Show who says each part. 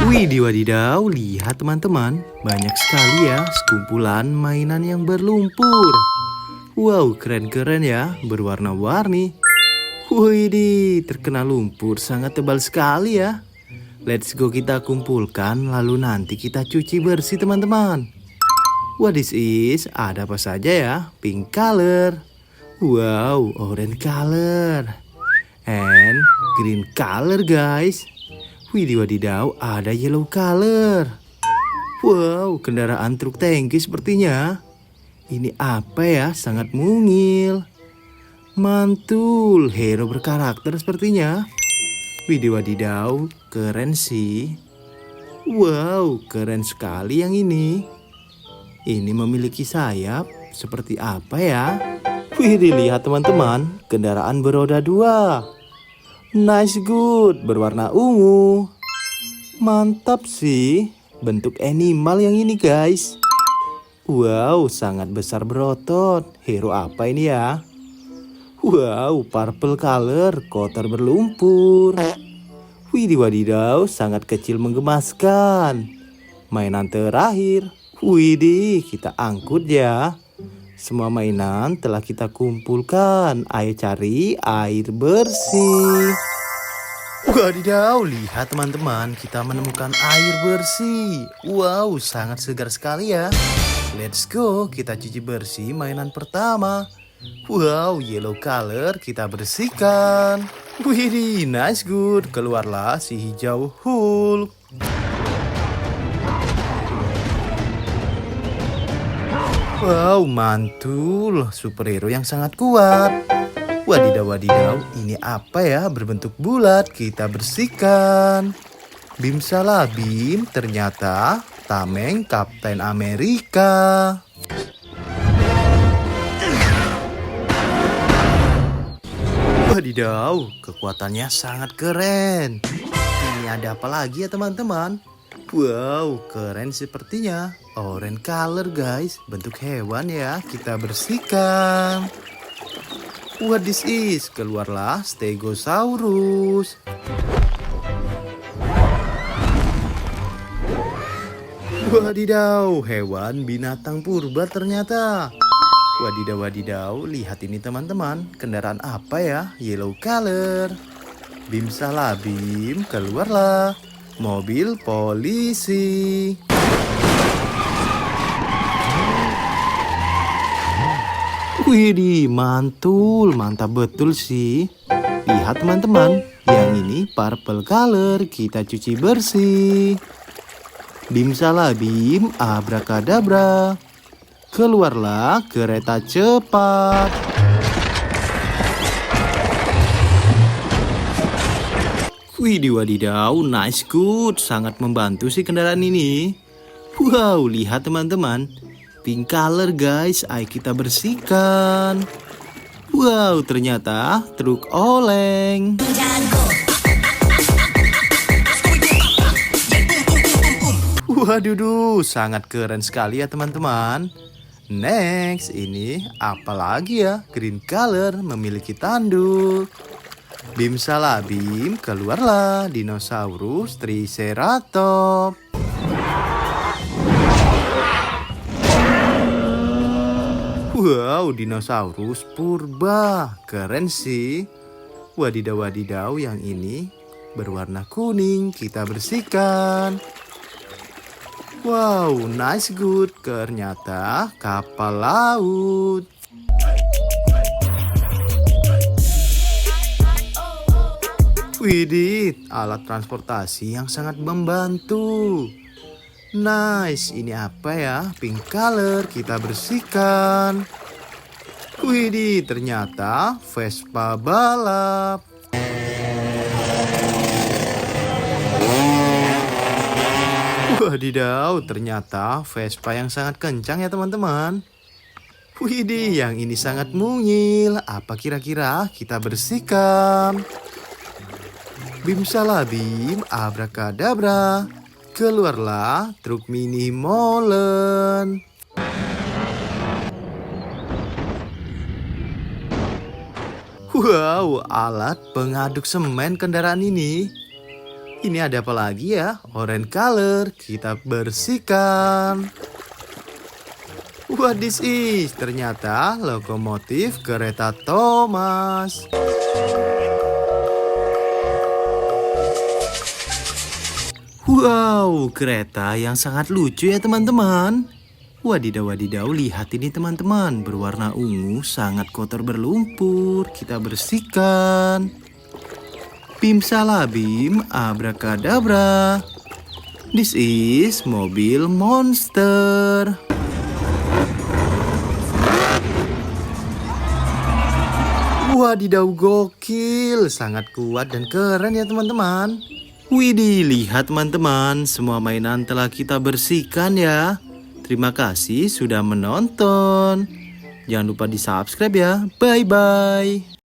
Speaker 1: Widih wadidaw, lihat teman-teman, banyak sekali ya sekumpulan mainan yang berlumpur. Wow, keren-keren ya, berwarna-warni. Widih, terkena lumpur sangat tebal sekali ya. Let's go kita kumpulkan, lalu nanti kita cuci bersih teman-teman. What this is? Ada apa saja ya? Pink color. Wow, orange color. And green color guys. Widih wadidaw, ada yellow color. Wow, kendaraan truk tangki sepertinya. Ini apa ya? Sangat mungil. Mantul, hero berkarakter sepertinya. Widih wadidaw, keren sih. Wow, keren sekali yang ini. Ini memiliki sayap, seperti apa ya? Widih, lihat teman-teman, kendaraan beroda 2. Nice good, berwarna ungu. Mantap sih, bentuk animal yang ini guys. Wow, sangat besar berotot. Hero apa ini ya? Wow, purple color, kotor berlumpur. Widih wadidaw, sangat kecil menggemaskan. Mainan terakhir. Widih, kita angkut ya. Semua mainan telah kita kumpulkan. Ayo cari air bersih. Wadidaw, lihat teman-teman, kita menemukan air bersih. Wow, sangat segar sekali ya. Let's go, kita cuci bersih mainan pertama. Wow, yellow color, kita bersihkan. Widih, nice good. Keluarlah si hijau Hulk. Wow, mantul, superhero yang sangat kuat. Wadidaw wadidaw, ini apa ya? Berbentuk bulat, kita bersihkan. Bim salah bim, ternyata tameng Kapten Amerika. Wadidaw, kekuatannya sangat keren. Ini ada apa lagi ya teman-teman? Wow, keren sepertinya. Orange color guys, bentuk hewan ya, kita bersihkan. What this is? Keluarlah Stegosaurus. Wadidaw, hewan binatang purba ternyata. Wadidaw wadidaw, lihat ini teman-teman, kendaraan apa ya? Yellow color. Bim salah bim, keluarlah mobil polisi. Widih, mantul, mantap betul sih. Lihat teman-teman, yang ini purple color, kita cuci bersih. Bim salah bim, abrakadabra. Keluarlah kereta cepat. Widih wadidaw, nice good, sangat membantu sih kendaraan ini. Wow, lihat teman-teman, pink color guys, ayo kita bersihkan. Wow, ternyata truk oleng. Waduh, sangat keren sekali ya teman-teman. Next, ini apa lagi ya? Green color, memiliki tanduk. Bim salah bim, keluarlah dinosaurus Triceratops. Wow, dinosaurus purba, keren sih. Wadidaw wadidaw, yang ini berwarna kuning, kita bersihkan. Wow, nice good, ternyata kapal laut. Widih, alat transportasi yang sangat membantu. Nice, ini apa ya? Pink color, kita bersihkan. Widih, ternyata Vespa balap. Wadidaw, ternyata Vespa yang sangat kencang ya teman-teman. Widih, yang ini sangat mungil. Apa kira-kira? Kita bersihkan. Bim salah bim, abrakadabra. Keluarlah truk mini molen. Wow, alat pengaduk semen kendaraan ini. Ini ada apa lagi ya? Orange color, kita bersihkan. What this is? Ternyata lokomotif kereta Thomas. Wow, kereta yang sangat lucu ya teman-teman. Wadidaw, wadidaw, lihat ini teman-teman. Berwarna ungu, sangat kotor berlumpur. Kita bersihkan. Bim salabim, abrakadabra. This is mobil monster. Wadidaw, gokil, sangat kuat dan keren ya teman-teman. Widih, lihat teman-teman, semua mainan telah kita bersihkan ya. Terima kasih sudah menonton. Jangan lupa di subscribe ya. Bye-bye.